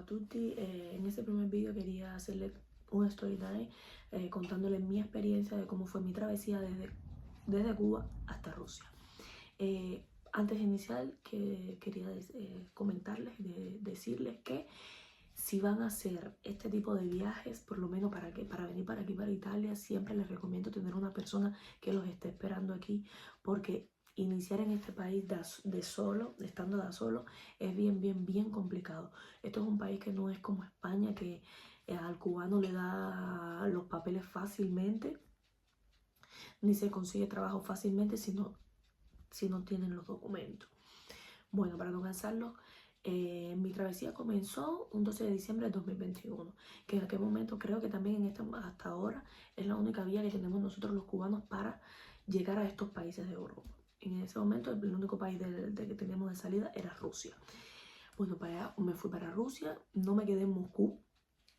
tutti, en este primer vídeo quería hacerle un story time contándoles mi experiencia de cómo fue mi travesía desde Cuba hasta Rusia. Antes de iniciar, quería comentarles y decirles que si van a hacer este tipo de viajes, por lo menos para venir para aquí, para Italia, siempre les recomiendo tener una persona que los esté esperando aquí, porque iniciar en este país estando de solo, es bien complicado. Esto es un país que no es como España, que al cubano le da los papeles fácilmente, ni se consigue trabajo fácilmente si no tienen los documentos. Bueno, para no cansarlos, mi travesía comenzó un 12 de diciembre de 2021, que en aquel momento creo que también hasta ahora es la única vía que tenemos nosotros los cubanos para llegar a estos países de Europa. En ese momento el único país que teníamos de salida era Rusia. Bueno, me fui para Rusia, no me quedé en Moscú.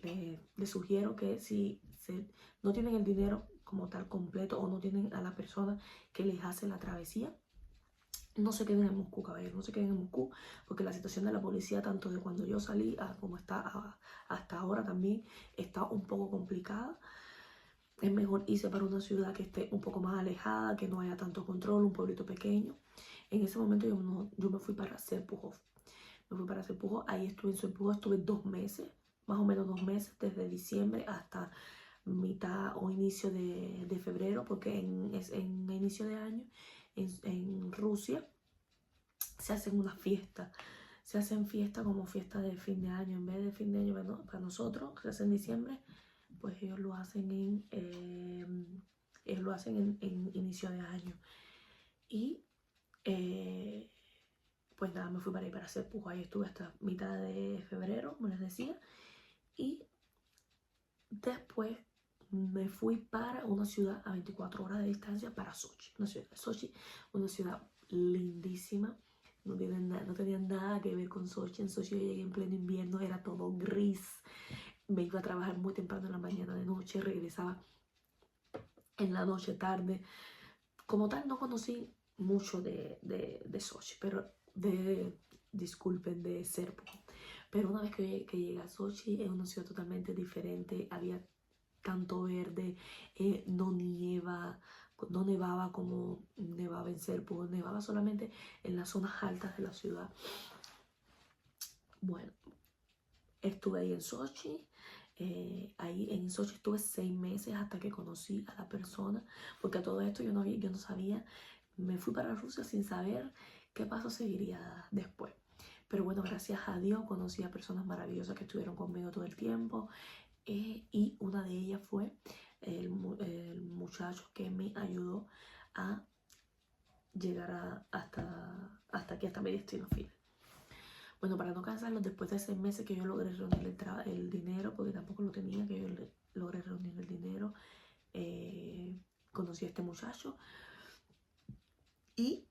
Les sugiero que si no tienen el dinero como tal completo o no tienen a la persona que les hace la travesía, no se queden en Moscú, caballeros, no se queden en Moscú, porque la situación de la policía, tanto de cuando yo salí como está hasta ahora también, está un poco complicada. Es mejor irse para una ciudad que esté un poco más alejada, que no haya tanto control, un pueblito pequeño. En ese momento yo me fui para Serpukhov. Ahí estuve en Serpukhov, estuve 2 meses, más o menos 2 meses, desde diciembre hasta mitad o inicio de febrero, porque en inicio de año en Rusia se hacen unas fiestas. Se hacen fiestas como fiesta de fin de año. En vez de fin de año para nosotros, que se hace en diciembre, pues ellos lo hacen en inicio de año. Y pues nada, me fui para ahí para hacer pujo. Ahí estuve hasta mitad de febrero, como les decía. Y después me fui para una ciudad a 24 horas de distancia, para Sochi. Una ciudad lindísima. No tenía nada que ver con Sochi. En Sochi yo llegué en pleno invierno, era todo gris. Me iba a trabajar muy temprano en la mañana, de noche, regresaba en la noche, tarde. Como tal, no conocí mucho de Sochi, pero disculpen, de Serpukhov. Pero una vez que llegué a Sochi, es una ciudad totalmente diferente. Había tanto verde, no nevaba como nevaba en Serpukhov, nevaba solamente en las zonas altas de la ciudad. Bueno, estuve ahí en Sochi. Ahí en Sochi estuve 6 meses hasta que conocí a la persona, porque a todo esto yo no sabía. Me fui para Rusia sin saber qué paso seguiría después. Pero bueno, gracias a Dios conocí a personas maravillosas que estuvieron conmigo todo el tiempo. Y una de ellas fue el muchacho que me ayudó a llegar hasta aquí, hasta mi destino final. Bueno, para no cansarlos, después de 6 meses que yo logré reunir el dinero, porque tampoco lo tenía, que yo logré reunir el dinero, conocí a este muchacho y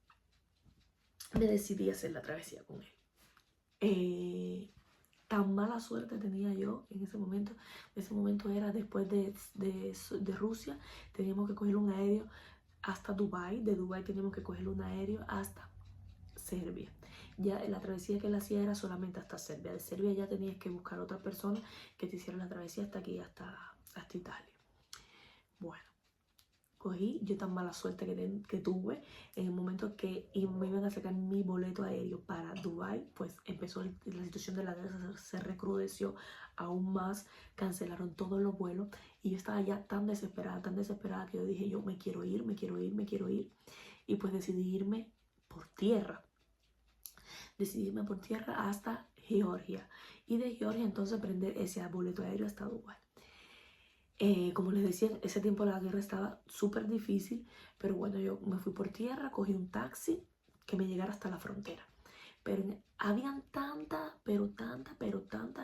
me decidí a hacer la travesía con él. Tan mala suerte tenía yo en ese momento. Ese momento era después de Rusia, teníamos que coger un aéreo hasta Dubái. De Dubái teníamos que coger un aéreo hasta Serbia. Ya la travesía que él hacía era solamente hasta Serbia. De Serbia ya tenías que buscar otra persona que te hiciera la travesía hasta aquí, hasta Italia. Bueno, cogí yo tan mala suerte que tuve en el momento que me iban a sacar mi boleto aéreo para Dubái. Pues empezó la situación de la guerra, se recrudeció aún más, cancelaron todos los vuelos y yo estaba ya tan desesperada que yo dije, yo me quiero ir. Y pues decidí irme por tierra. Hasta Georgia, y de Georgia entonces prender ese boleto aéreo hasta Dubái. Como les decía, en ese tiempo la guerra estaba súper difícil, pero bueno, yo me fui por tierra, cogí un taxi que me llegara hasta la frontera. Pero habían tanta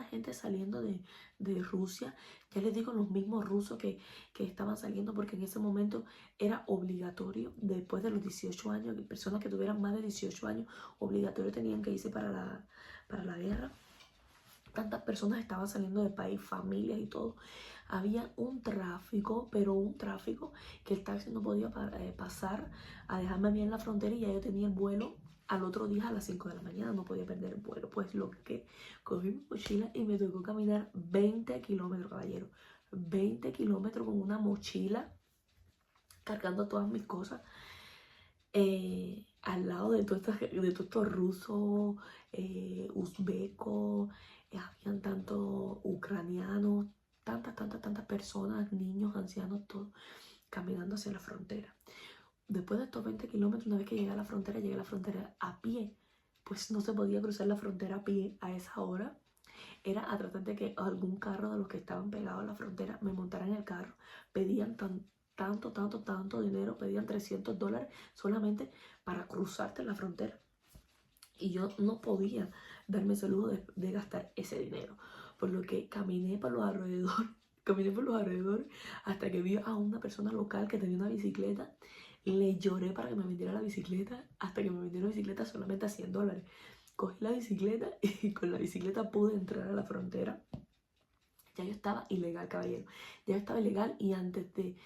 gente saliendo de Rusia. Ya les digo, los mismos rusos que estaban saliendo, porque en ese momento era obligatorio, después de los 18 años, que personas que tuvieran más de 18 años, obligatorio tenían que irse para la guerra. Tantas personas estaban saliendo del país, familias y todo. Había un tráfico, pero un tráfico que el taxi no podía pasar a dejarme a mí en la frontera, y ya yo tenía el vuelo al otro día a las 5 de la mañana, no podía perder el vuelo. Pues lo que cogí mi mochila y me tocó caminar 20 kilómetros, caballero. 20 kilómetros con una mochila, cargando todas mis cosas, al lado de todos estos rusos, uzbecos, habían tantos ucranianos, tantas personas, niños, ancianos, todos caminando hacia la frontera. Después de estos 20 kilómetros, una vez que llegué a la frontera a pie. Pues no se podía cruzar la frontera a pie a esa hora. Era a tratar de que algún carro de los que estaban pegados a la frontera me montara en el carro. Pedían tanto dinero, pedían $300 solamente para cruzarte la frontera. Y yo no podía darme ese lujo de gastar ese dinero. Por lo que caminé por los alrededores hasta que vi a una persona local que tenía una bicicleta. Le lloré para que me vendiera la bicicleta, hasta que me vendiera la bicicleta solamente a $100. Cogí la bicicleta y con la bicicleta pude entrar a la frontera. Ya yo estaba ilegal, caballero. Ya yo estaba ilegal y antes de...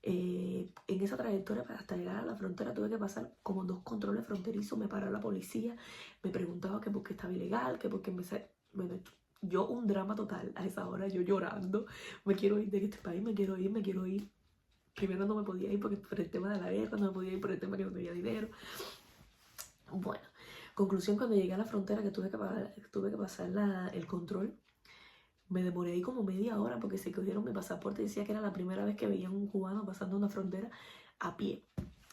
en esa trayectoria hasta llegar a la frontera tuve que pasar como 2 controles fronterizos. Me paró la policía, me preguntaba que por qué estaba ilegal, que por qué bueno, yo un drama total a esa hora, yo llorando. Me quiero ir de este país, me quiero ir. Primero no me podía ir porque por el tema de la guerra, no me podía ir por el tema que no tenía dinero. Bueno, conclusión, cuando llegué a la frontera que tuve que pasar el control, me demoré ahí como media hora porque se cogieron mi pasaporte y decía que era la primera vez que veía a un cubano pasando una frontera a pie.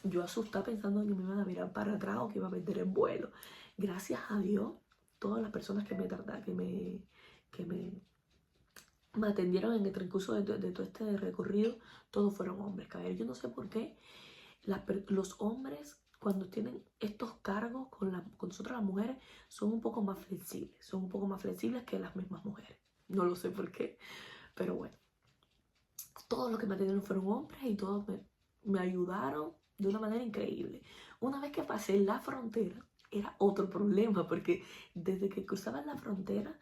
Yo asustada pensando que me iban a mirar para atrás o que iba a perder el vuelo. Gracias a Dios, todas las personas que me atendieron en el transcurso de todo este recorrido, todos fueron hombres, caballero. Yo no sé por qué los hombres, cuando tienen estos cargos con nosotros las mujeres, son un poco más flexibles que las mismas mujeres. No lo sé por qué, pero bueno. Todos los que me atendieron fueron hombres y todos me ayudaron de una manera increíble. Una vez que pasé la frontera, era otro problema, porque desde que cruzabas la frontera,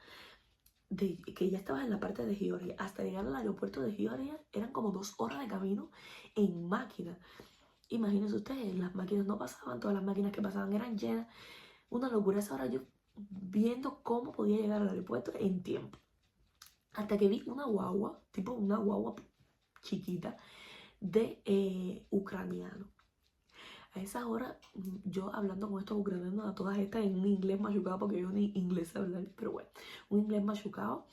que ya estabas en la parte de Georgia, hasta llegar al aeropuerto de Georgia, eran como 2 horas de camino en máquina. Imagínense ustedes, las máquinas no pasaban, todas las máquinas que pasaban eran llenas. Una locura. Esa hora yo viendo cómo podía llegar al aeropuerto en tiempo. Hasta que vi una guagua, tipo una guagua chiquita, de ucraniano. A esa hora, yo hablando con estos ucranianos, a todas estas en un inglés machucado, porque yo ni inglés sé hablar, pero bueno, un inglés machucado,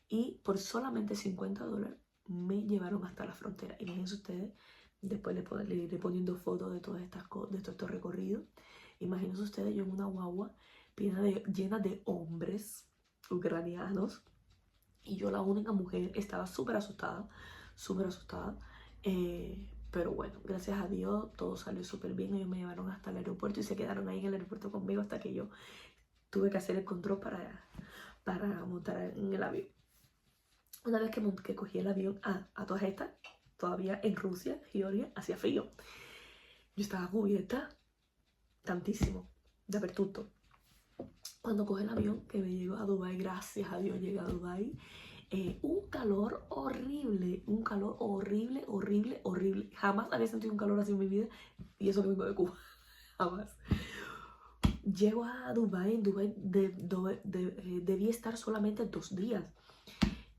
y por solamente $50 me llevaron hasta la frontera. Imagínense ustedes, después le iré poniendo fotos de todas estas cosas, de todo este recorrido. Imagínense ustedes, yo en una guagua llena de hombres ucranianos, y yo la única mujer. Estaba súper asustada, pero bueno, gracias a Dios todo salió súper bien. Ellos me llevaron hasta el aeropuerto y se quedaron ahí en el aeropuerto conmigo hasta que yo tuve que hacer el control para montar en el avión. Una vez que cogí el avión a todas estas, todavía en Rusia, Georgia, hacía frío. Yo estaba cubierta tantísimo de apertuto. Cuando cogí el avión que me llegó a Dubái, gracias a Dios llegué a Dubái, un calor horrible, horrible. Jamás había sentido un calor así en mi vida, y eso que vengo de Cuba, jamás. Llego a Dubái, en Dubái debí estar solamente 2 días.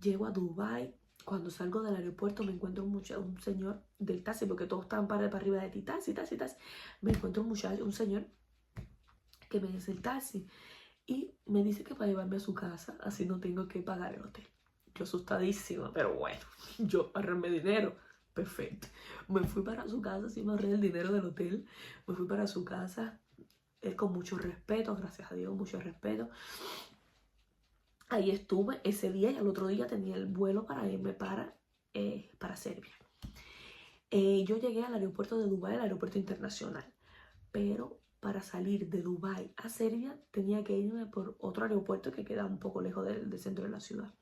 Llego a Dubái, cuando salgo del aeropuerto me encuentro un señor del taxi, porque todos estaban para arriba de ti, taxi. Me encuentro un señor que me dice el taxi y me dice que para llevarme a su casa, así no tengo que pagar el hotel. Yo asustadísima, pero bueno, yo ahorré dinero, perfecto. Me fui para su casa, sí me ahorré el dinero del hotel, me fui para su casa, con mucho respeto, gracias a Dios, mucho respeto. Ahí estuve ese día y al otro día tenía el vuelo para irme para Serbia. Yo llegué al aeropuerto de Dubái, el aeropuerto internacional, pero para salir de Dubái a Serbia tenía que irme por otro aeropuerto que queda un poco lejos del centro de la ciudad.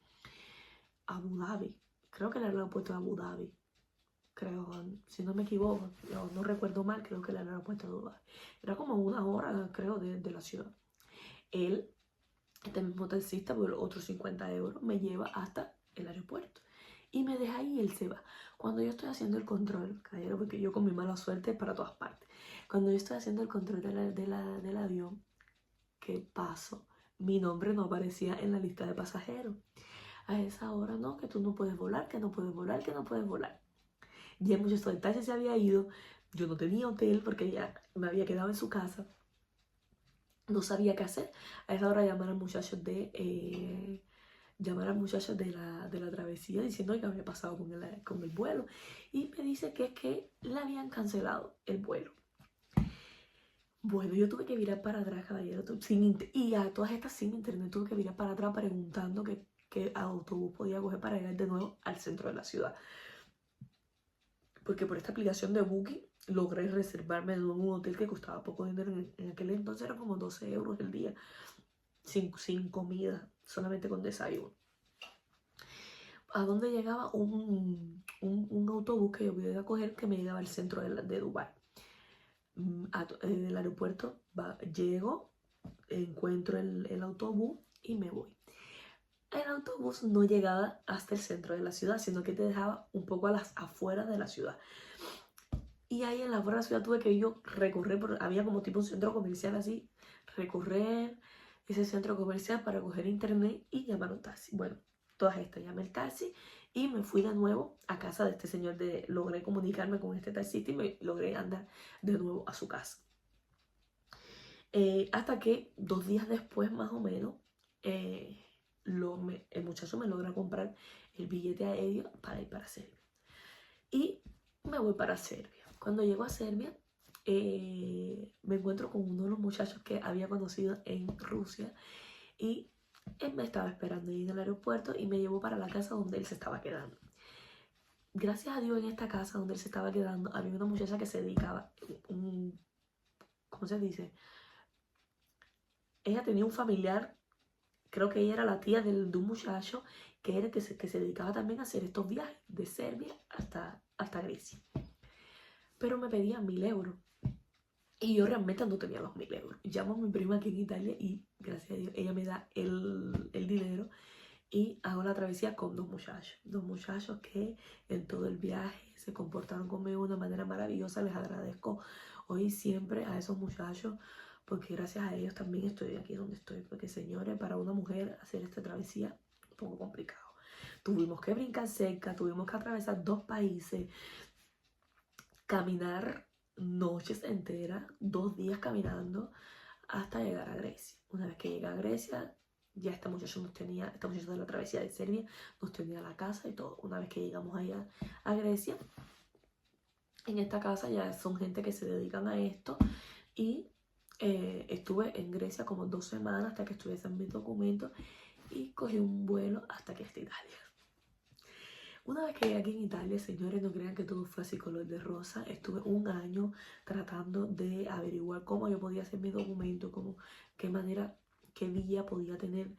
Abu Dhabi, creo que era el aeropuerto de Abu Dhabi, creo, si no me equivoco, no recuerdo mal, creo que era el aeropuerto de Dubái. Era como 1 hora, creo, de la ciudad. Este mismo taxista, por otros 50 euros, me lleva hasta el aeropuerto. y me deja ahí y él se va. Cuando yo estoy haciendo el control, caballero, porque yo con mi mala suerte para todas partes, cuando yo estoy haciendo el control del avión, ¿qué pasó? Mi nombre no aparecía en la lista de pasajeros. A esa hora, no, que tú no puedes volar, que no puedes volar, que no puedes volar. Ya el muchacho del taxi se había ido, yo no tenía hotel porque ya me había quedado en su casa, no sabía qué hacer. A esa hora llamar al muchacho de la travesía diciendo que había pasado con el vuelo, y me dice que es que le habían cancelado el vuelo. Bueno, yo tuve que virar para atrás, caballero, y a todas estas sin internet tuve que virar para atrás preguntando qué autobús podía coger para llegar de nuevo al centro de la ciudad. Porque por esta aplicación de Booking logré reservarme de nuevo un hotel que costaba poco dinero. En aquel entonces era como 12 euros el día, sin comida, solamente con desayuno. A donde llegaba un autobús que yo podía coger que me llevaba al centro de Dubái. En el aeropuerto llego, encuentro el autobús y me voy. El autobús no llegaba hasta el centro de la ciudad, sino que te dejaba un poco a las afueras de la ciudad. Y ahí en la afuera de la ciudad tuve que yo recorrer, había como tipo un centro comercial así, recorrer ese centro comercial para coger internet y llamar un taxi. Bueno, todas estas, llamé el taxi y me fui de nuevo a casa de este señor. Logré comunicarme con este taxista y me logré andar de nuevo a su casa. Hasta que 2 días después, más o menos, el muchacho me logra comprar el billete aéreo para ir para Serbia. Y me voy para Serbia. Cuando llego a Serbia, me encuentro con uno de los muchachos que había conocido en Rusia, y él me estaba esperando ahí en el aeropuerto y me llevó para la casa donde él se estaba quedando. Gracias a Dios, en esta casa donde él se estaba quedando había una muchacha que se dedicaba, ¿cómo se dice? Ella tenía un familiar, creo que ella era la tía de un muchacho que era que se dedicaba también a hacer estos viajes de Serbia hasta Grecia. Pero me pedían 1000 euros. Y yo realmente no tenía los 1000 euros. Llamo a mi prima aquí en Italia y gracias a Dios ella me da el dinero y hago la travesía con dos muchachos. Dos muchachos que en todo el viaje se comportaron conmigo de una manera maravillosa. Les agradezco hoy y siempre a esos muchachos, porque gracias a ellos también estoy aquí donde estoy. Porque, señores, para una mujer hacer esta travesía es un poco complicado. Tuvimos que brincar cerca, tuvimos que atravesar 2 países, caminar noches enteras, 2 días caminando hasta llegar a Grecia. Una vez que llegué a Grecia, ya esta muchacha de la travesía de Serbia nos tenía la casa y todo. Una vez que llegamos allá a Grecia, en esta casa ya son gente que se dedican a esto, y estuve en Grecia como 2 semanas hasta que estuviesen mis documentos y cogí un vuelo hasta que hasta Italia. Una vez que llegué aquí en Italia, señores, no crean que todo fue así color de rosa. Estuve 1 año tratando de averiguar cómo yo podía hacer mis documentos, qué manera, qué vía podía tener